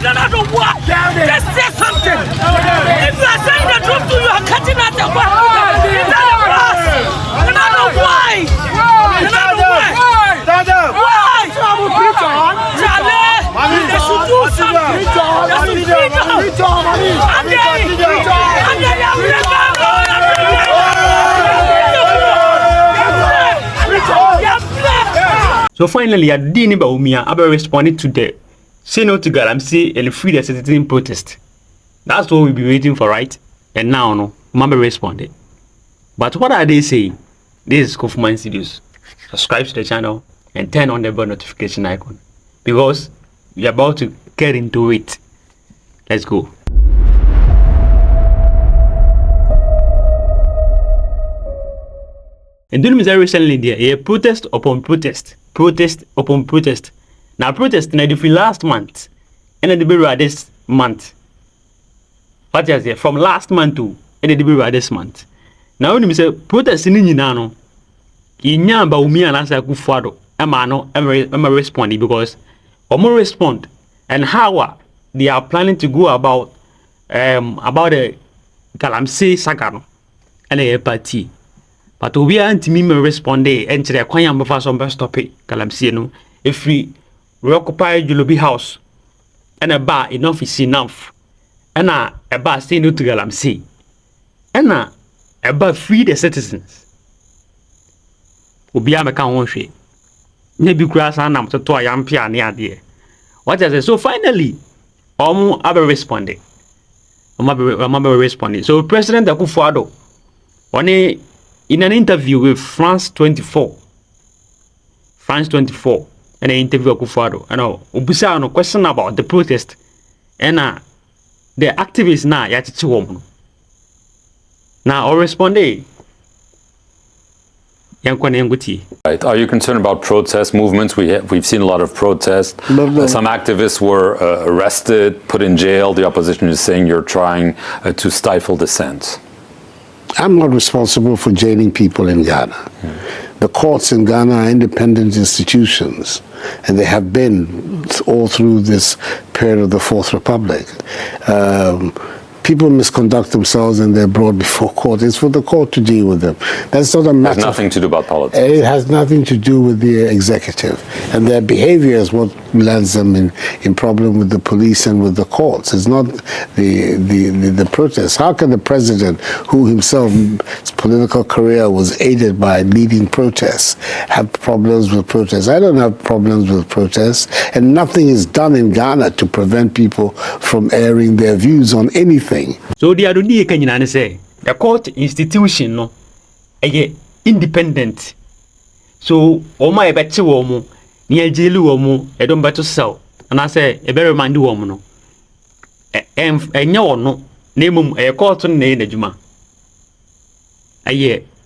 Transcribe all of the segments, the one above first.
then I don't want. Just say something. If you are saying the truth to you, are cutting out the back. It's not a cross. And I don't why. And I don't why. Why? Charlie, they should do something. They should So finally, Addo Bawumia Abba responded to the say no to Galamsey and free the citizen protest. That's what we'll be waiting for, right? And now, no, Mama responded. But what are they saying? This is Akufo Studios. Subscribe to the channel and turn on the bell notification icon because we're about to get into it. Let's go. And doing this recently, there a protest upon protest. Now protest na the last month and then the be this month. What is it? From last month to and then the be this month. Now when you say protest ni nyina no, inya Bawumia na say Akufo am responding because omo respond and how they are planning to go about the Galamsey saga no and a party. But we are anti me respond and the kwanya mfa so be stop it Galamsey no if we occupy Jolobi house and a bar enough is enough and a bar say no to Galamsey and a bar free the citizens obi ameka won hwe maybe grass anam to ayampia ne ade what I say. So finally Abba responded. So President Akufo Addo in an interview with France 24 and an interview Akufo Addo and obusa no question about the protest and the activists now yatichi woman now or responded. Right. Are you concerned about protest movements? We've seen a lot of protests. No. Some activists were arrested, put in jail. The opposition is saying you're trying to stifle dissent. I'm not responsible for jailing people in Ghana. The courts in Ghana are independent institutions, and they have been all through this period of the Fourth Republic. People misconduct themselves and they're brought before court. It's for the court to deal with them. That's not a matter. It has nothing to do about politics. It has nothing to do with the executive. And their behavior is what lands them in problem with the police and with the courts. It's not the protest. How can the president, who himself, his political career was aided by leading protests, have problems with protests? I don't have problems with protests. And nothing is done in Ghana to prevent people from airing their views on anything. So the Addo Kanyina say the court institution no independent. So oma ebeti wo mu ni ejeli wo mu edon beto sell and I say e be remind wo mu no enye wo no na emum court no na edwuma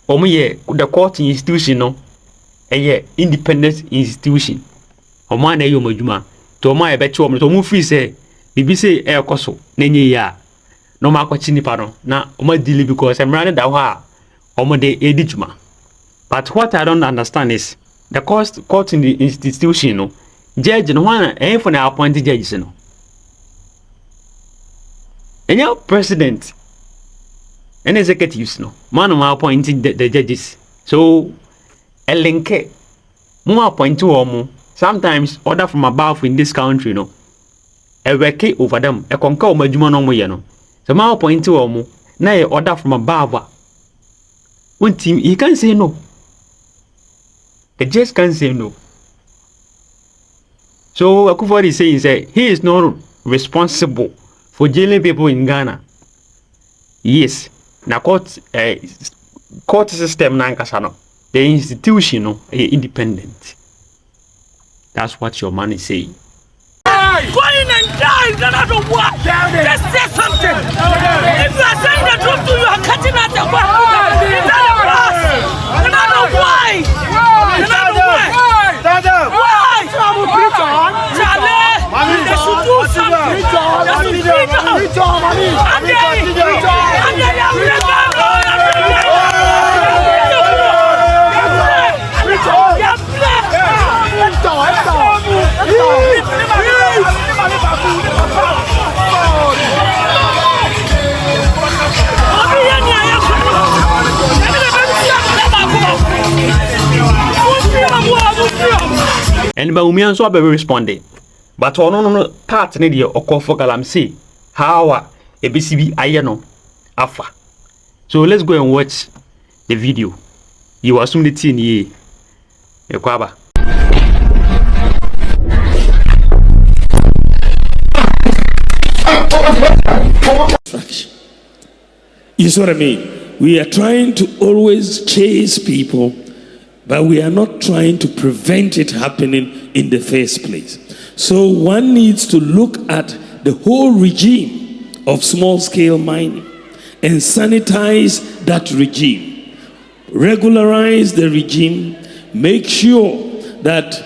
omo the court institution no independent institution omo na yo madwuma to omo ebeti wo mu to omo free say bibi say ekoso na enye ya no ma kwachi nipa no na omo deal because emrane da ho a omo de edijuma. But what I don't understand is the court in the institution no judge no one for na appointed judges no enya president and executives no man ma appointed the judges. So a linke mo appoint omo sometimes order from above in this country no e work over them e konka omo adwuma no mo ye no. So my point to omo na e order from above. One team he can say no. The judge can say no. So Akufo is saying he is not responsible for jailing people in Ghana. Yes, na court system na nkasa no. The institution no independent. That's what your man is saying. Going and die, then I don't want. Just say something. If you are saying the truth to you, are cutting out the back. It's not a cross. And I don't why. And I don't why. Why? Charlie, they should do something. They should freedom. And Bawumia so be responding. But no part ne de okofo galamsey how a BCB ayeno afa. So let's go and watch the video. You assume the thing ye. Ekwaba. You see what I mean? We are trying to always chase people, but we are not trying to prevent it happening in the first place. So one needs to look at the whole regime of small-scale mining and sanitize that regime, regularize the regime, make sure that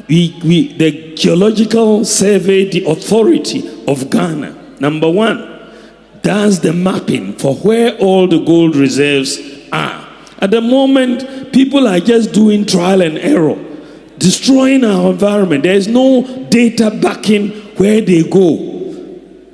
the Geological Survey, the authority of Ghana, number one, does the mapping for where all the gold reserves are. At the moment, people are just doing trial and error, destroying our environment. There is no data backing where they go.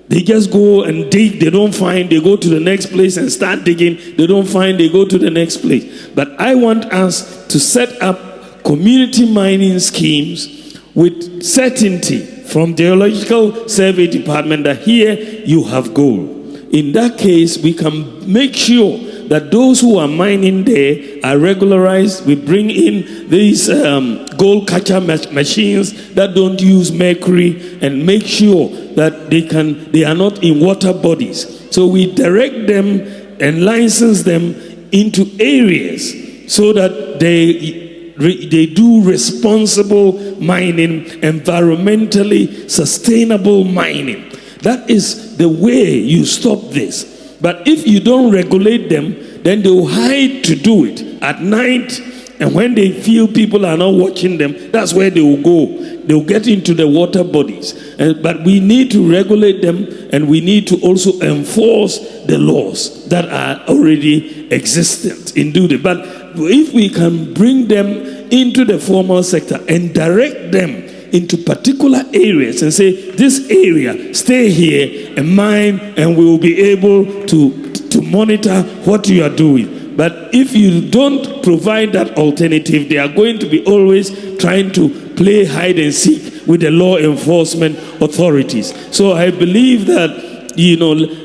They just go and dig, they don't find, they go to the next place and start digging, they don't find, they go to the next place. But I want us to set up community mining schemes with certainty from the Geological Survey Department that here you have gold. In that case, we can make sure that those who are mining there are regularized. We bring in these gold catcher machines that don't use mercury and make sure that they are not in water bodies. So we direct them and license them into areas so that they do responsible mining, environmentally sustainable mining. That is the way you stop this. But if you don't regulate them, then they will hide to do it at night. And when they feel people are not watching them, that's where they will go. They will get into the water bodies. But we need to regulate them, and we need to also enforce the laws that are already existent in duty. But if we can bring them into the formal sector and direct them into particular areas and say, this area, stay here and mine, and we will be able to monitor what you are doing. But if you don't provide that alternative, they are going to be always trying to play hide and seek with the law enforcement authorities. So I believe that,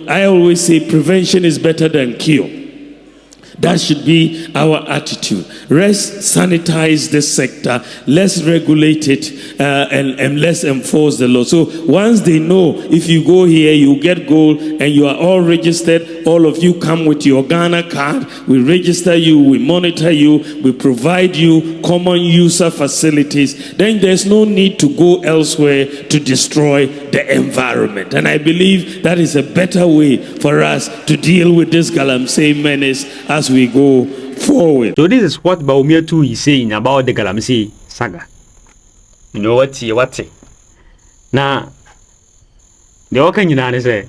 I always say prevention is better than cure. That should be our attitude. Let's sanitize this sector, let's regulate it, and let's enforce the law. So once they know, if you go here, you get gold, and you are all registered, all of you come with your Ghana card, we register you, we monitor you, we provide you common user facilities, then there's no need to go elsewhere to destroy the environment. And I believe that is a better way for us to deal with this galamsey menace as we go forward. So this is what Bawumia 2 is saying about the galamsey saga. You know what? Now, the Okan Yunan say,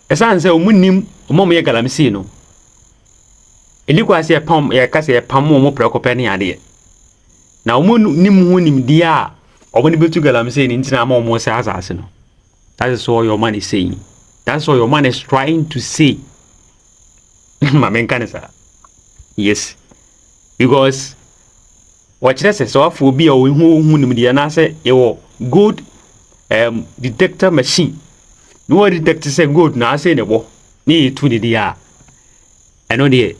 a son say, Munim, Mommy galamsey no. Eliquas a pom, a cassia pamo procopeni idea. Now, Munim dia, or when you to galamsey in Tinamo Mosa Assassino. That is all your man is saying. That's all your man is trying to say. Yes, because what you say so for be a who say your good detector machine. No detector say good now say the war need to the dia. I know the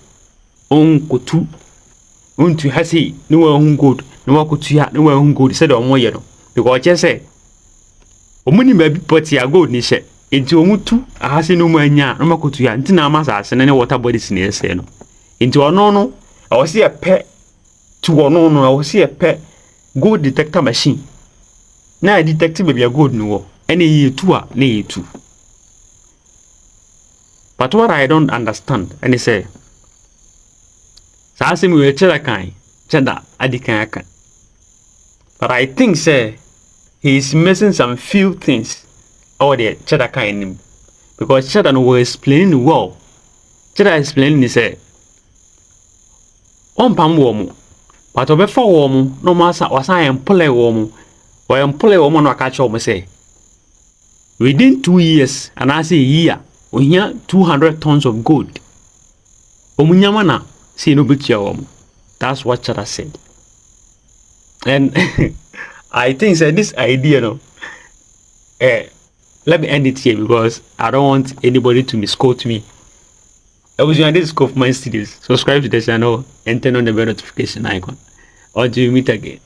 uncle to hasi no one good, no one could see no one good said on more yellow. Because you say Omuni maybe put your good niche. Into Mutu, a hasi no mania, no makutu, and Tina Massas and any water bodies near Seno. Into a no, I will see a pet to a no, I will see a pet good detector machine. Now, a detective will be a good no, any year two are near two. But what I don't understand, and they say, Sassy will chedakai, cheda, adikaka. But I think, say, he is missing some few things. Or the Cheddar kind him because Cheddar was explaining well. Cheddar explaining he said, "On pam womu, but before womu, no master was I am pulley womu, or I am pulley woman or catch me say. Within 2 years, and I say year, we hear 200 tons of gold. Omunyamana see no butcher womu. That's what Cheddar said. And I think that this idea, no, let me end it here because I don't want anybody to misquote me. I was doing this Kaufman Studios. Subscribe to the channel and turn on the bell notification icon. Until we meet again.